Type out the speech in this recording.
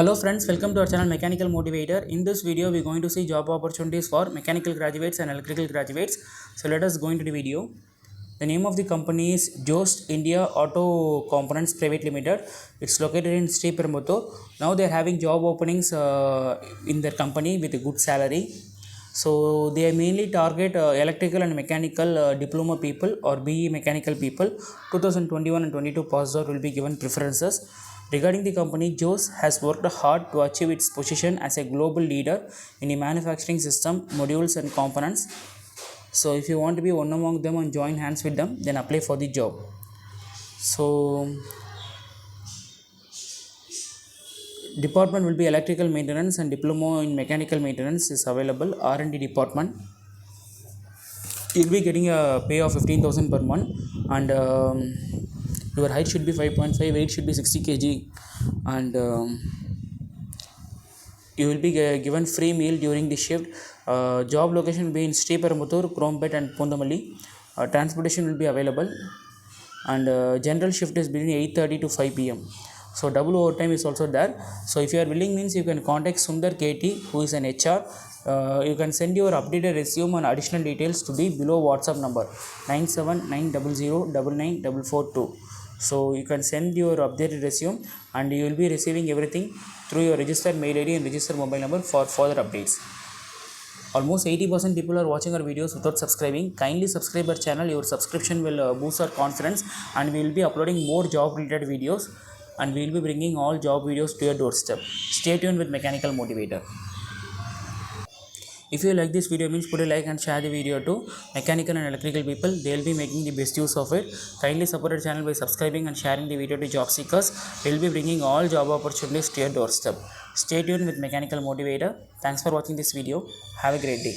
Hello friends, welcome to our channel Mechanical Motivator. In this video we are going to see job opportunities for mechanical graduates and electrical graduates. So let us go into the video. The name of the company is Jost India Auto Components Private Limited. It's located in Sriperumbuthur. Now they are having job openings in their company with a good salary. So they mainly target electrical and mechanical diploma people or BE mechanical people. 2021 and 22 passed out will be given preferences. Regarding the company, Jost has worked hard to achieve its position as a global leader in the manufacturing system, modules and components. So if you want to be one among them and join hands with them, then apply for the job. So department will be electrical maintenance and diploma in mechanical maintenance is available. R&D department, you'll be getting a pay of 15,000 per month, and your height should be 5.5, weight should be 60 kg, and you will be given free meal during the shift. Job location will be in Sriperumbuthur, Krombet and Pundamalli. Transportation will be available, and general shift is between 8:30 to 5 p.m. So double overtime is also there. So if you are willing, means you can contact Sundar KT, who is an HR. You can send your updated resume and additional details to the below WhatsApp number 9790099442. So you can send your updated resume and you will be receiving everything through your registered mail ID and registered mobile number for further updates. Almost 80% people are watching our videos without subscribing. Kindly subscribe our channel. Your subscription will boost our confidence, and we will be uploading more job related videos, and we will be bringing all job videos to your doorstep. Stay tuned with Mechanical Motivator. If you like this video, means put a like and share the video to mechanical and electrical people. They will be making the best use of it. Kindly support our channel by subscribing and sharing the video to job seekers. We will be bringing all job opportunities to your doorstep. Stay tuned with Mechanical Motivator. Thanks for watching this video. Have a great day.